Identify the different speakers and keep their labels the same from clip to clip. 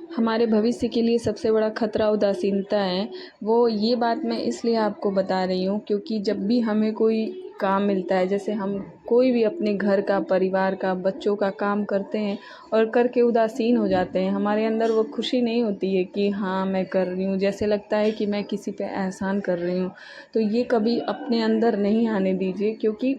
Speaker 1: हमारे भविष्य के लिए सबसे बड़ा खतरा उदासीनता है। वो ये बात मैं इसलिए आपको बता रही हूँ क्योंकि जब भी हमें कोई काम मिलता है, जैसे हम कोई भी अपने घर का, परिवार का, बच्चों का काम करते हैं और करके उदासीन हो जाते हैं, हमारे अंदर वो खुशी नहीं होती है कि हाँ मैं कर रही हूँ, जैसे लगता है कि मैं किसी पे एहसान कर रही हूँ। तो ये कभी अपने अंदर नहीं आने दीजिए, क्योंकि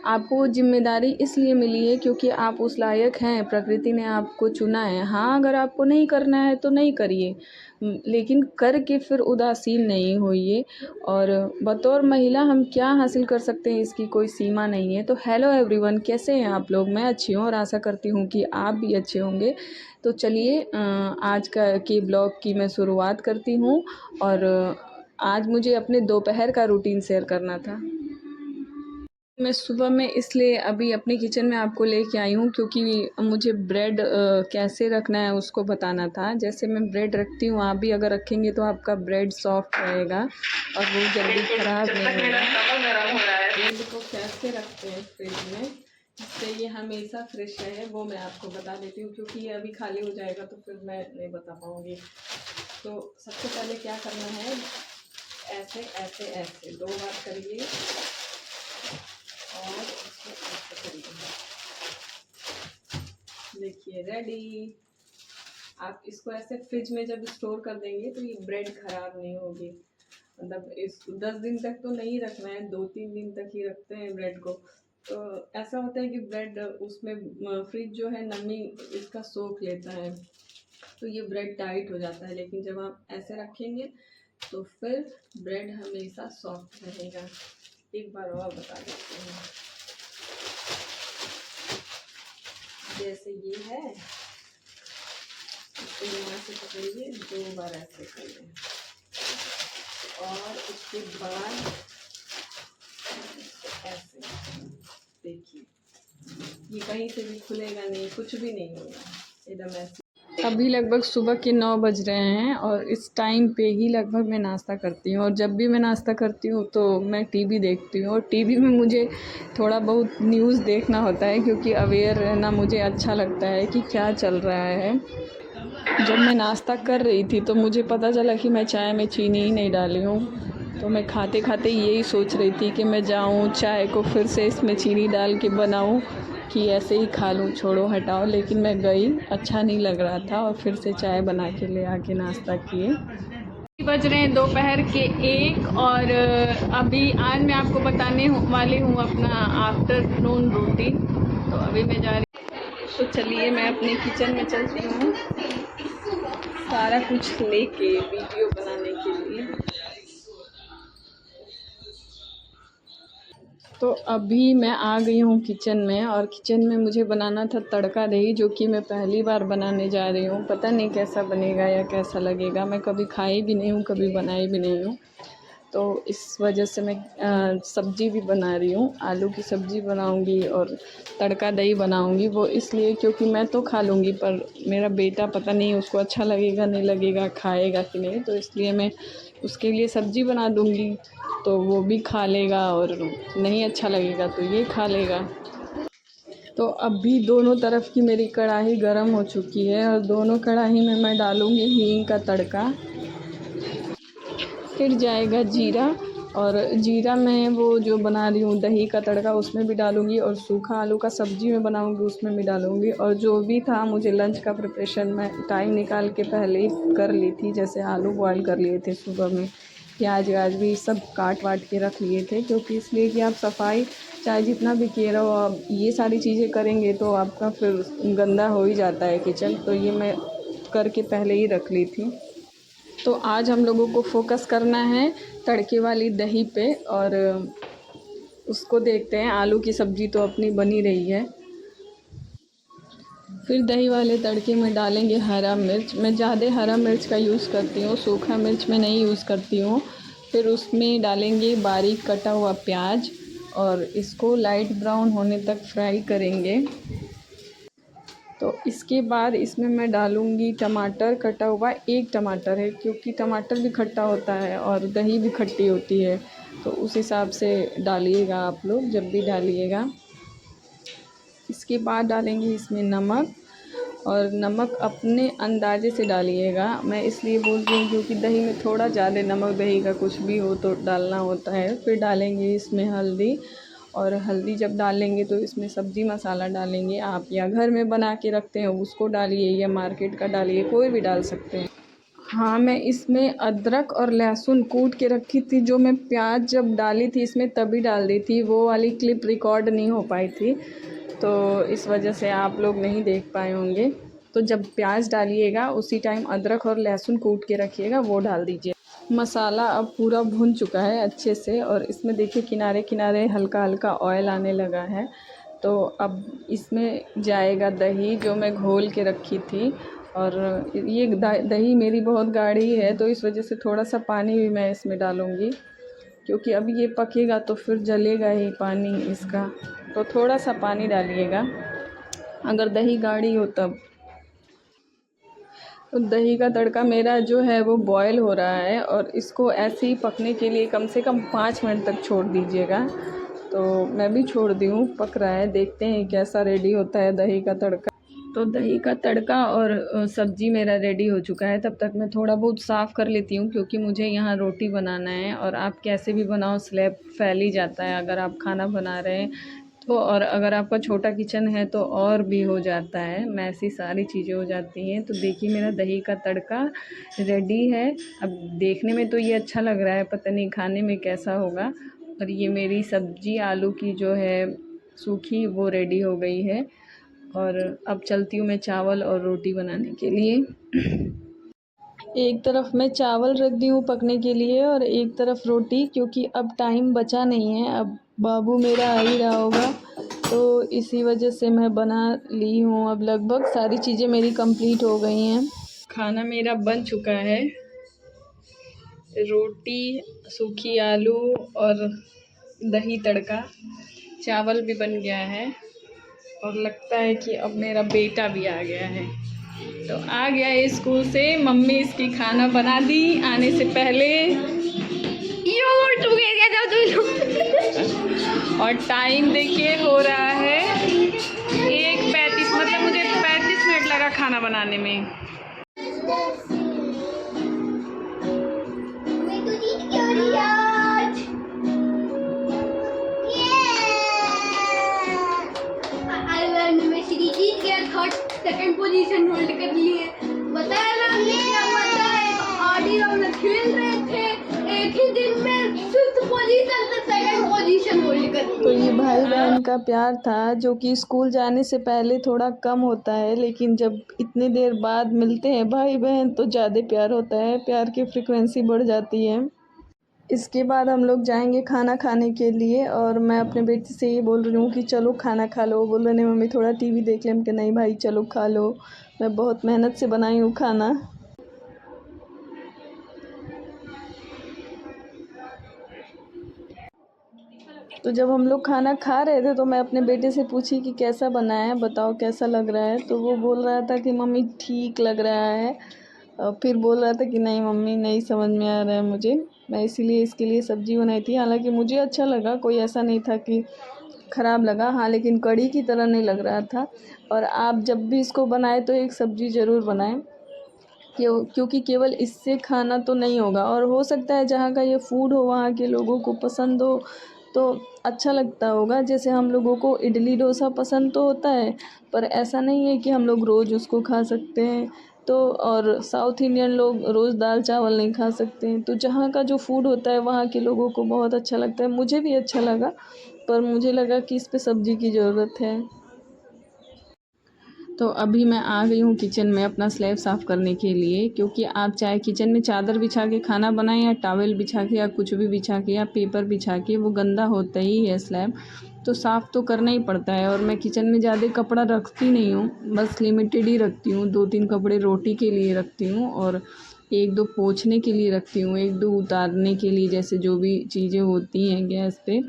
Speaker 1: आपको वो ज़िम्मेदारी इसलिए मिली है क्योंकि आप उस लायक हैं, प्रकृति ने आपको चुना है। हाँ, अगर आपको नहीं करना है तो नहीं करिए, लेकिन करके फिर उदासीन नहीं होइए। और बतौर महिला हम क्या हासिल कर सकते हैं इसकी कोई सीमा नहीं है। तो हेलो एवरीवन, कैसे हैं आप लोग? मैं अच्छी हूँ और आशा करती हूँ कि आप भी अच्छे होंगे। तो चलिए आज के ब्लॉग की मैं शुरुआत करती हूँ। और आज मुझे अपने दोपहर का रूटीन शेयर करना था। मैं सुबह में इसलिए अभी अपने किचन में आपको लेके आई हूँ क्योंकि मुझे ब्रेड कैसे रखना है उसको बताना था। जैसे मैं ब्रेड रखती हूँ, आप भी अगर रखेंगे तो आपका ब्रेड सॉफ्ट रहेगा और वो जल्दी ख़राब नहीं होगा। ब्रेड को कैसे रखते हैं फ्रिज में जिससे ये हमेशा फ्रेश रहे, वो मैं आपको बता देती हूँ क्योंकि ये अभी खाली हो जाएगा तो फिर मैं नहीं बता पाऊँगी। तो सबसे पहले क्या करना है, ऐसे ऐसे ऐसे 2 बार करिए और इसको ऐसे करिए। देखिए रेडी। आप इसको ऐसे फ्रिज में जब स्टोर कर देंगे तो ये ब्रेड ख़राब नहीं होगी। मतलब इस 10 दिन तक तो नहीं रखना है, 2-3 दिन तक ही रखते हैं ब्रेड को। तो ऐसा होता है कि ब्रेड उसमें फ्रिज जो है नमी इसका सोख लेता है, तो ये ब्रेड टाइट हो जाता है। लेकिन जब आप ऐसे रखेंगे तो फिर ब्रेड हमेशा सॉफ्ट रहेगा। एक बार और बता देती हूँ। जैसे ये है, इसको यहाँ से पकड़िए, 2 बार ऐसे करिए और उसके बाद ऐसे देखिए, ये कहीं से भी खुलेगा नहीं, कुछ भी नहीं होगा, एकदम ऐसे। अभी लगभग सुबह के 9 बज रहे हैं और इस टाइम पे ही लगभग मैं नाश्ता करती हूँ। और जब भी मैं नाश्ता करती हूँ तो मैं टीवी देखती हूँ और टीवी में मुझे थोड़ा बहुत न्यूज़ देखना होता है क्योंकि अवेयर रहना मुझे अच्छा लगता है कि क्या चल रहा है। जब मैं नाश्ता कर रही थी तो मुझे पता चला कि मैं चाय में चीनी ही नहीं डाली हूँ। तो मैं खाते खाते यही सोच रही थी कि मैं जाऊँ चाय को फिर से इसमें चीनी डाल के बनाऊँ कि ऐसे ही खा लूँ, छोड़ो हटाओ। लेकिन मैं गई, अच्छा नहीं लग रहा था और फिर से चाय बना के ले आके नाश्ता किए। बज रहे हैं दोपहर के 1 और अभी आज मैं आपको बताने वाली हूँ अपना आफ्टरनून रूटीन। तो अभी मैं जा रही हूँ, तो चलिए मैं अपने किचन में चलती हूँ सारा कुछ लेके वीडियो बनाने के लिए। तो अभी मैं आ गई हूँ किचन में और किचन में मुझे बनाना था तड़का दही, जो कि मैं पहली बार बनाने जा रही हूँ। पता नहीं कैसा बनेगा या कैसा लगेगा, मैं कभी खाई भी नहीं हूँ, कभी बनाई भी नहीं हूँ। तो इस वजह से मैं सब्ज़ी भी बना रही हूँ, आलू की सब्ज़ी बनाऊँगी और तड़का दही बनाऊँगी। वो इसलिए क्योंकि मैं तो खा लूँगी पर मेरा बेटा पता नहीं उसको अच्छा लगेगा नहीं लगेगा, खाएगा कि नहीं, तो इसलिए मैं उसके लिए सब्ज़ी बना दूँगी तो वो भी खा लेगा और नहीं अच्छा लगेगा तो ये खा लेगा। तो अभी दोनों तरफ की मेरी कढ़ाई गर्म हो चुकी है और दोनों कढ़ाई में मैं डालूँगी हींग का तड़का। फिर जाएगा जीरा, और जीरा मैं वो जो बना रही हूँ दही का तड़का उसमें भी डालूँगी और सूखा आलू का सब्ज़ी में बनाऊँगी उसमें भी डालूँगी। और जो भी था मुझे लंच का प्रिपरेशन मैं टाइम निकाल के पहले ही कर ली थी। जैसे आलू बॉयल कर लिए थे सुबह में, प्याज व्याज भी सब काट वाट के रख लिए थे, क्योंकि इसलिए कि आप सफाई चाहे जितना भी किए रहो, आप ये सारी चीज़ें करेंगे तो आपका फिर गंदा हो ही जाता है किचन। तो ये मैं करके पहले ही रख ली थी। तो आज हम लोगों को फोकस करना है तड़के वाली दही पे और उसको देखते हैं। आलू की सब्ज़ी तो अपनी बनी रही है। फिर दही वाले तड़के में डालेंगे हरा मिर्च। मैं ज़्यादा हरा मिर्च का यूज़ करती हूँ, सूखा मिर्च मैं नहीं यूज़ करती हूँ। फिर उसमें डालेंगे बारीक कटा हुआ प्याज और इसको लाइट ब्राउन होने तक फ्राई करेंगे। तो इसके बाद इसमें मैं डालूँगी टमाटर कटा हुआ, 1 टमाटर है क्योंकि टमाटर भी खट्टा होता है और दही भी खट्टी होती है, तो उस हिसाब से डालिएगा आप लोग जब भी डालिएगा। इसके बाद डालेंगे इसमें नमक और नमक अपने अंदाजे से डालिएगा। मैं इसलिए बोल रही हूँ क्योंकि दही में थोड़ा ज़्यादा नमक, दही का कुछ भी हो तो डालना होता है। फिर डालेंगे इसमें हल्दी, और हल्दी जब डालेंगे तो इसमें सब्ज़ी मसाला डालेंगे। आप या घर में बना के रखते हैं उसको डालिए या मार्केट का डालिए, कोई भी डाल सकते हैं। हाँ, मैं इसमें अदरक और लहसुन कूट के रखी थी, जो मैं प्याज जब डाली थी इसमें तभी डाल दी थी। वो वाली क्लिप रिकॉर्ड नहीं हो पाई थी, तो इस वजह से आप लोग नहीं देख पाए होंगे। तो जब प्याज डालिएगा उसी टाइम अदरक और लहसुन कूट के रखिएगा, वो डाल दीजिए। मसाला अब पूरा भुन चुका है अच्छे से, और इसमें देखिए किनारे किनारे हल्का हल्का ऑयल आने लगा है। तो अब इसमें जाएगा दही जो मैं घोल के रखी थी। और ये दही मेरी बहुत गाढ़ी है, तो इस वजह से थोड़ा सा पानी भी मैं इसमें डालूँगी, क्योंकि अब ये पकेगा तो फिर जलेगा ही पानी इसका। तो थोड़ा सा पानी डालिएगा अगर दही गाढ़ी हो तब। तो दही का तड़का मेरा जो है वो बॉयल हो रहा है, और इसको ऐसे ही पकने के लिए कम से कम 5 मिनट तक छोड़ दीजिएगा। तो मैं भी छोड़ दी हूँ, पक रहा है, देखते हैं कैसा रेडी होता है दही का तड़का। तो दही का तड़का और सब्ज़ी मेरा रेडी हो चुका है। तब तक मैं थोड़ा बहुत साफ़ कर लेती हूँ, क्योंकि मुझे यहाँ रोटी बनाना है। और आप कैसे भी बनाओ स्लैब फैल ही जाता है अगर आप खाना बना रहे हैं तो। और अगर आपका छोटा किचन है तो और भी हो जाता है, मैसी सारी चीज़ें हो जाती हैं। तो देखिए मेरा दही का तड़का रेडी है। अब देखने में तो ये अच्छा लग रहा है, पता नहीं खाने में कैसा होगा। और ये मेरी सब्ज़ी आलू की जो है सूखी, वो रेडी हो गई है। और अब चलती हूँ मैं चावल और रोटी बनाने के लिए। एक तरफ मैं चावल रख दी हूँ पकने के लिए, और एक तरफ रोटी, क्योंकि अब टाइम बचा नहीं है। अब बाबू मेरा आ ही रहा होगा, तो इसी वजह से मैं बना ली हूँ। अब लगभग सारी चीज़ें मेरी कंप्लीट हो गई हैं। खाना मेरा बन चुका है, रोटी, सूखी आलू और दही तड़का। चावल भी बन गया है, और लगता है कि अब मेरा बेटा भी आ गया है। तो आ गया है स्कूल से, मम्मी इसकी खाना बना दी आने से पहले। और टाइम देखिए हो रहा है 1:35, मतलब मुझे 35 मिनट लगा खाना बनाने में।
Speaker 2: सेकंड पोजीशन होल्ड कर लिए। बताया ना क्या बताया, आधी राउंड खेल रहे थे, एक ही दिन में फिफ्थ पोजीशन से सेकंड पोजीशन होल्ड कर लिए।
Speaker 1: तो ये भाई बहन का प्यार था, जो कि स्कूल जाने से पहले थोड़ा कम होता है, लेकिन जब इतनी देर बाद मिलते हैं भाई बहन तो ज़्यादा प्यार होता है, प्यार की फ्रिक्वेंसी बढ़ जाती है। इसके बाद हम लोग जाएंगे खाना खाने के लिए, और मैं अपने बेटे से ये बोल रही हूँ कि चलो खाना खा लो। बोल रहे नहीं मम्मी थोड़ा टीवी देख लें, कि नहीं भाई चलो खा लो, मैं बहुत मेहनत से बनाई हूँ खाना। तो जब हम लोग खाना खा रहे थे तो मैं अपने बेटे से पूछी कि कैसा बना है, बताओ कैसा लग रहा है। तो वो बोल रहा था कि मम्मी ठीक लग रहा है, और फिर बोल रहा था कि नहीं मम्मी नहीं समझ में आ रहा है मुझे। मैं इसीलिए इसके लिए सब्ज़ी बनाई थी, हालांकि मुझे अच्छा लगा, कोई ऐसा नहीं था कि ख़राब लगा। हाँ, लेकिन कढ़ी की तरह नहीं लग रहा था। और आप जब भी इसको बनाए तो एक सब्ज़ी ज़रूर बनाएं, क्योंकि केवल इससे खाना तो नहीं होगा। और हो सकता है जहाँ का ये फूड हो वहाँ के लोगों को पसंद हो तो अच्छा लगता होगा। जैसे हम लोगों को इडली डोसा पसंद तो होता है, पर ऐसा नहीं है कि हम लोग रोज़ उसको खा सकते हैं। तो और साउथ इंडियन लोग रोज़ दाल चावल नहीं खा सकते हैं। तो जहाँ का जो फूड होता है वहाँ के लोगों को बहुत अच्छा लगता है, मुझे भी अच्छा लगा, पर मुझे लगा कि इस पे सब्ज़ी की ज़रूरत है। तो अभी मैं आ गई हूँ किचन में अपना स्लैब साफ़ करने के लिए, क्योंकि आप चाहे किचन में चादर बिछा के खाना बनाएं या टॉवल बिछा के या कुछ भी बिछा के या पेपर बिछा के, वो गंदा होता ही है स्लैब, तो साफ़ तो करना ही पड़ता है। और मैं किचन में ज़्यादा कपड़ा रखती नहीं हूँ, बस लिमिटेड ही रखती हूँ। 2-3 कपड़े रोटी के लिए रखती हूँ, और 1-2 पोंछने के लिए रखती हूँ, 1-2 उतारने के लिए, जैसे जो भी चीज़ें होती हैं गैस पे।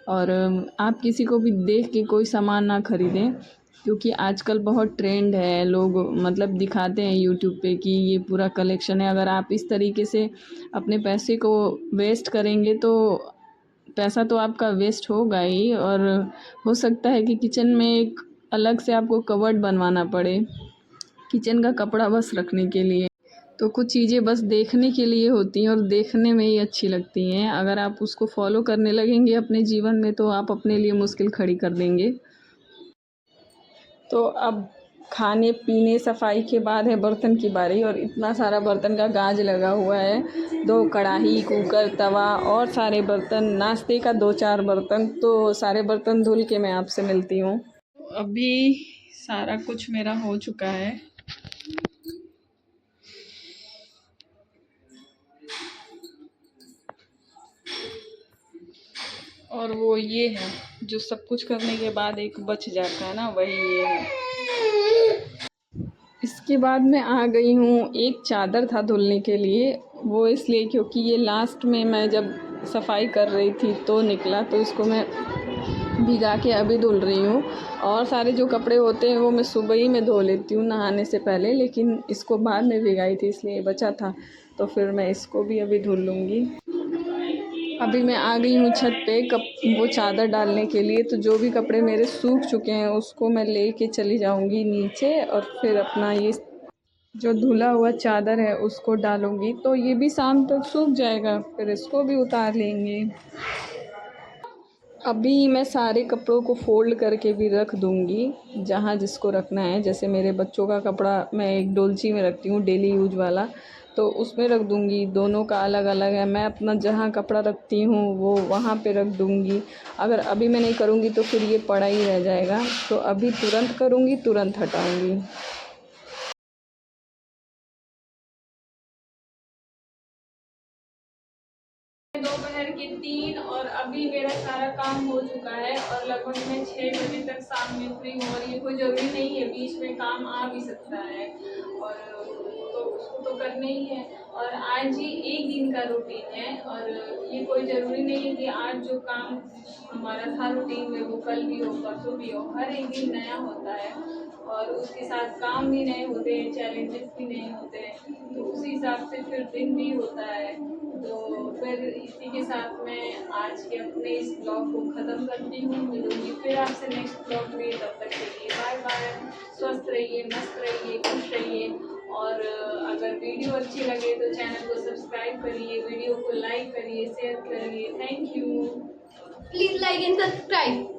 Speaker 1: और आप किसी को भी देख के कोई सामान ना ख़रीदें, क्योंकि आजकल बहुत ट्रेंड है, लोग मतलब दिखाते हैं यूट्यूब पे कि ये पूरा कलेक्शन है। अगर आप इस तरीके से अपने पैसे को वेस्ट करेंगे तो पैसा तो आपका वेस्ट होगा ही, और हो सकता है कि किचन में एक अलग से आपको कबर्ड बनवाना पड़े। किचन का कपड़ा बस रखने के लिए। तो कुछ चीज़ें बस देखने के लिए होती हैं और देखने में ही अच्छी लगती हैं। अगर आप उसको फॉलो करने लगेंगे अपने जीवन में तो आप अपने लिए मुश्किल खड़ी कर देंगे। तो अब खाने पीने सफाई के बाद है बर्तन की बारी, और इतना सारा बर्तन का गाज लगा हुआ है। 2 कढ़ाई, कुकर, तवा और सारे बर्तन, नाश्ते का 2-4 बर्तन। तो सारे बर्तन धुल के मैं आपसे मिलती हूँ। अभी सारा कुछ मेरा हो चुका है। और वो ये है जो सब कुछ करने के बाद एक बच जाता है ना, वही ये है। इसके बाद मैं आ गई हूँ, एक चादर था धुलने के लिए, वो इसलिए क्योंकि ये लास्ट में मैं जब सफाई कर रही थी तो निकला, तो इसको मैं भिगा के अभी धुल रही हूँ। और सारे जो कपड़े होते हैं वो मैं सुबह ही में धो लेती हूँ नहाने से पहले, लेकिन इसको बाद में भिगाई थी इसलिए बचा था, तो फिर मैं इसको भी अभी धुल लूँगी। अभी मैं आ गई हूँ छत पे वो चादर डालने के लिए। तो जो भी कपड़े मेरे सूख चुके हैं उसको मैं लेके चली जाऊँगी नीचे, और फिर अपना ये जो धुला हुआ चादर है उसको डालूँगी। तो ये भी शाम तक सूख जाएगा, फिर इसको भी उतार लेंगे। अभी मैं सारे कपड़ों को फ़ोल्ड करके भी रख दूँगी जहाँ जिसको रखना है। जैसे मेरे बच्चों का कपड़ा मैं एक डोलची में रखती हूँ डेली यूज वाला, तो उसमें रख दूँगी। दोनों का अलग-अलग है। मैं अपना जहाँ कपड़ा रखती हूँ वो वहाँ पे रख दूँगी। अगर अभी मैं नहीं करूँगी तो फिर ये पड़ा ही रह जाएगा। तो अभी तुरंत करूँगी, तुरंत हटाऊँगी। दोपहर के 3 और अभी मेरा सारा काम हो चुका है, और लगभग मैं 6 बजे तक शाम में फ्री हूँ। और ये कोई ज़रूरी नहीं है, बीच में काम आ भी सकता है, और तो उसको तो करना ही है। और आज ही एक दिन का रूटीन है, और ये कोई ज़रूरी नहीं है कि आज जो काम हमारा था रूटीन में वो कल भी हो, परसों भी हो। हर एक दिन नया होता है, और उसके साथ काम भी नए होते हैं, चैलेंजेस भी नए होते हैं, तो उसी हिसाब से फिर दिन भी होता है। तो फिर इसी के साथ मैं आज के अपने इस ब्लॉग को ख़त्म करती हूँ। मिलूँगी फिर आपसे नेक्स्ट ब्लॉग में। तब तक के लिए बाय बाय। स्वस्थ रहिए, मस्त रहिए, खुश रहिए। और अगर वीडियो अच्छी लगे तो चैनल को सब्सक्राइब करिए, वीडियो को लाइक करिए, शेयर करिए। Thank you.
Speaker 2: Please like and subscribe.